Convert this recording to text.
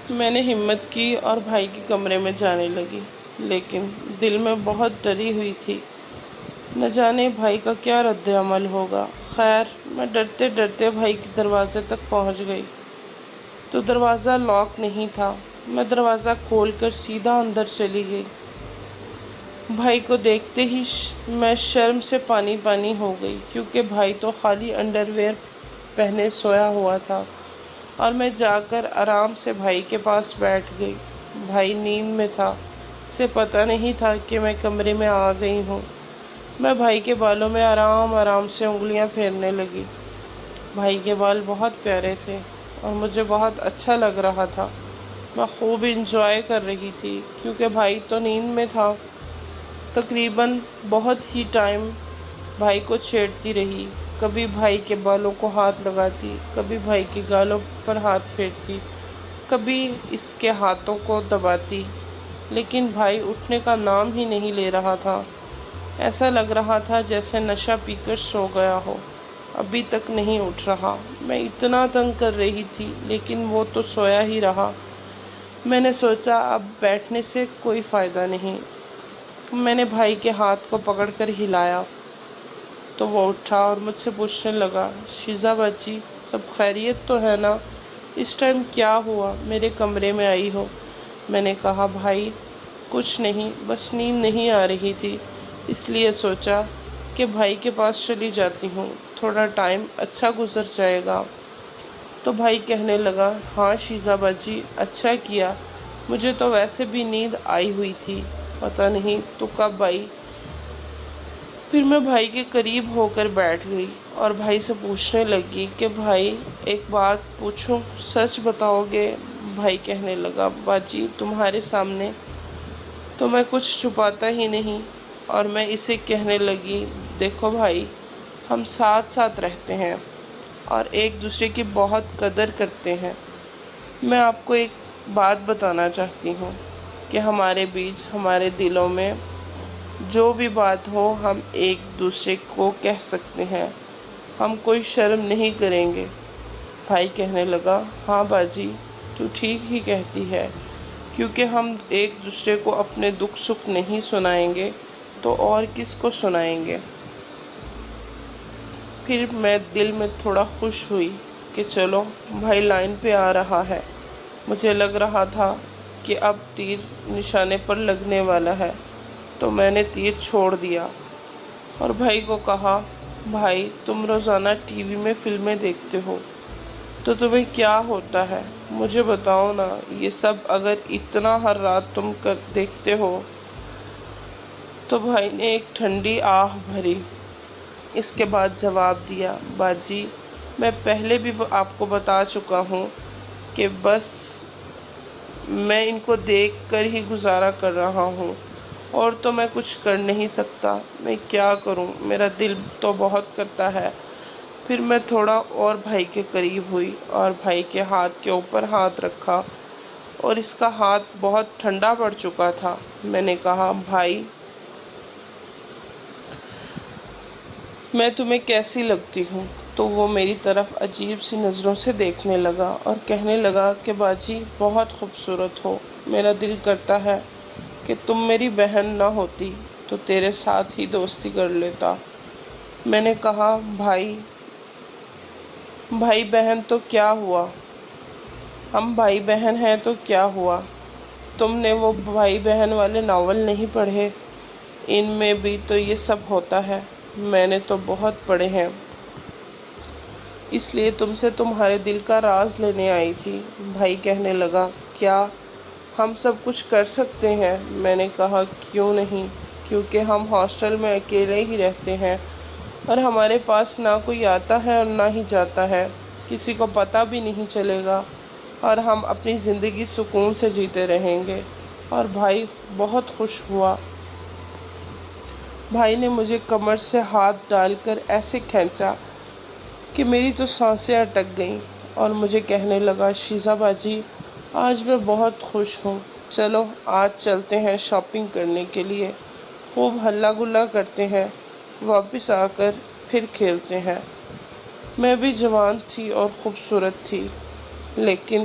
میں نے ہمت کی اور بھائی کے کمرے میں جانے لگی، لیکن دل میں بہت ڈری ہوئی تھی۔ نہ جانے بھائی کا کیا رد عمل ہوگا۔ خیر، میں ڈرتے ڈرتے بھائی کے دروازے تک پہنچ گئی تو دروازہ لاک نہیں تھا۔ میں دروازہ کھول کر سیدھا اندر چلی گئی۔ بھائی کو دیکھتے ہی میں شرم سے پانی پانی ہو گئی، کیونکہ بھائی تو خالی انڈر ویئر پہنے سویا ہوا تھا، اور میں جا کر آرام سے بھائی کے پاس بیٹھ گئی۔ بھائی نیند میں تھا، اسے پتہ نہیں تھا کہ میں کمرے میں آ گئی ہوں۔ میں بھائی کے بالوں میں آرام آرام سے انگلیاں پھیرنے لگی۔ بھائی کے بال بہت پیارے تھے اور مجھے بہت اچھا لگ رہا تھا۔ میں خوب انجوائے کر رہی تھی، کیونکہ بھائی تو نیند میں تھا۔ تقریباً بہت ہی ٹائم بھائی کو چھیڑتی رہی، کبھی بھائی کے بالوں کو ہاتھ لگاتی، کبھی بھائی کے گالوں پر ہاتھ پھیرتی، کبھی اس کے ہاتھوں کو دباتی، لیکن بھائی اٹھنے کا نام ہی نہیں لے رہا تھا۔ ایسا لگ رہا تھا جیسے نشہ پی کر سو گیا ہو، ابھی تک نہیں اٹھ رہا۔ میں اتنا تنگ کر رہی تھی، لیکن وہ تو سویا ہی رہا۔ میں نے سوچا اب بیٹھنے سے کوئی فائدہ نہیں۔ میں نے بھائی کے ہاتھ کو پکڑ کر ہلایا تو وہ اٹھا اور مجھ سے پوچھنے لگا، شیزا باجی، سب خیریت تو ہے نا؟ اس ٹائم کیا ہوا، میرے کمرے میں آئی ہو؟ میں نے کہا، بھائی کچھ نہیں، بس نیند نہیں آ رہی تھی، اس لیے سوچا کہ بھائی کے پاس چلی جاتی ہوں، تھوڑا ٹائم اچھا گزر جائے گا۔ تو بھائی کہنے لگا، ہاں شیزا باجی، اچھا کیا، مجھے تو ویسے بھی نیند آئی ہوئی تھی، پتہ نہیں تو کب آئی۔ پھر میں بھائی کے قریب ہو کر بیٹھ گئی اور بھائی سے پوچھنے لگی کہ بھائی ایک بات پوچھوں، سچ بتاؤ گے؟ بھائی کہنے لگا، باجی تمہارے سامنے تو میں کچھ چھپاتا ہی نہیں۔ اور میں اسے کہنے لگی، دیکھو بھائی، ہم ساتھ ساتھ رہتے ہیں اور ایک دوسرے کی بہت قدر کرتے ہیں۔ میں آپ کو ایک بات بتانا چاہتی ہوں کہ ہمارے بیچ، ہمارے دلوں میں جو بھی بات ہو، ہم ایک دوسرے کو کہہ سکتے ہیں، ہم کوئی شرم نہیں کریں گے۔ بھائی کہنے لگا، ہاں باجی، تو ٹھیک ہی کہتی ہے، کیونکہ ہم ایک دوسرے کو اپنے دکھ سکھ نہیں سنائیں گے تو اور کس کو سنائیں گے؟ پھر میں دل میں تھوڑا خوش ہوئی کہ چلو بھائی لائن پہ آ رہا ہے۔ مجھے لگ رہا تھا کہ اب تیر نشانے پر لگنے والا ہے، تو میں نے تیر چھوڑ دیا اور بھائی کو کہا، بھائی تم روزانہ ٹی وی میں فلمیں دیکھتے ہو تو تمہیں کیا ہوتا ہے؟ مجھے بتاؤ نا، یہ سب اگر اتنا ہر رات تم دیکھتے ہو۔ تو بھائی نے ایک ٹھنڈی آہ بھری، اس کے بعد جواب دیا، باجی میں پہلے بھی آپ کو بتا چکا ہوں کہ بس میں ان کو دیکھ کر ہی گزارا کر رہا ہوں، اور تو میں کچھ کر نہیں سکتا۔ میں کیا کروں، میرا دل تو بہت کرتا ہے۔ پھر میں تھوڑا اور بھائی کے قریب ہوئی اور بھائی کے ہاتھ کے اوپر ہاتھ رکھا، اور اس کا ہاتھ بہت ٹھنڈا پڑ چکا تھا۔ میں نے کہا، بھائی میں تمہیں کیسی لگتی ہوں؟ تو وہ میری طرف عجیب سی نظروں سے دیکھنے لگا اور کہنے لگا کہ باجی بہت خوبصورت ہو، میرا دل کرتا ہے کہ تم میری بہن نہ ہوتی تو تیرے ساتھ ہی دوستی کر لیتا۔ میں نے کہا، بھائی بہن تو کیا ہوا، ہم بھائی بہن ہیں تو کیا ہوا؟ تم نے وہ بھائی بہن والے ناول نہیں پڑھے؟ ان میں بھی تو یہ سب ہوتا ہے۔ میں نے تو بہت پڑھے ہیں، اس لیے تم سے تمہارے دل کا راز لینے آئی تھی۔ بھائی کہنے لگا، کیا ہم سب کچھ کر سکتے ہیں؟ میں نے کہا، کیوں نہیں، کیونکہ ہم ہاسٹل میں اکیلے ہی رہتے ہیں اور ہمارے پاس نہ کوئی آتا ہے اور نہ ہی جاتا ہے، کسی کو پتہ بھی نہیں چلے گا، اور ہم اپنی زندگی سکون سے جیتے رہیں گے۔ اور بھائی بہت خوش ہوا۔ بھائی نے مجھے کمر سے ہاتھ ڈال کر ایسے کھینچا کہ میری تو سانسیں اٹک گئیں، اور مجھے کہنے لگا، شیزا باجی آج میں بہت خوش ہوں، چلو آج چلتے ہیں شاپنگ کرنے کے لیے، خوب ہلا گلا کرتے ہیں، واپس آ کر پھر کھیلتے ہیں۔ میں بھی جوان تھی اور خوبصورت تھی، لیکن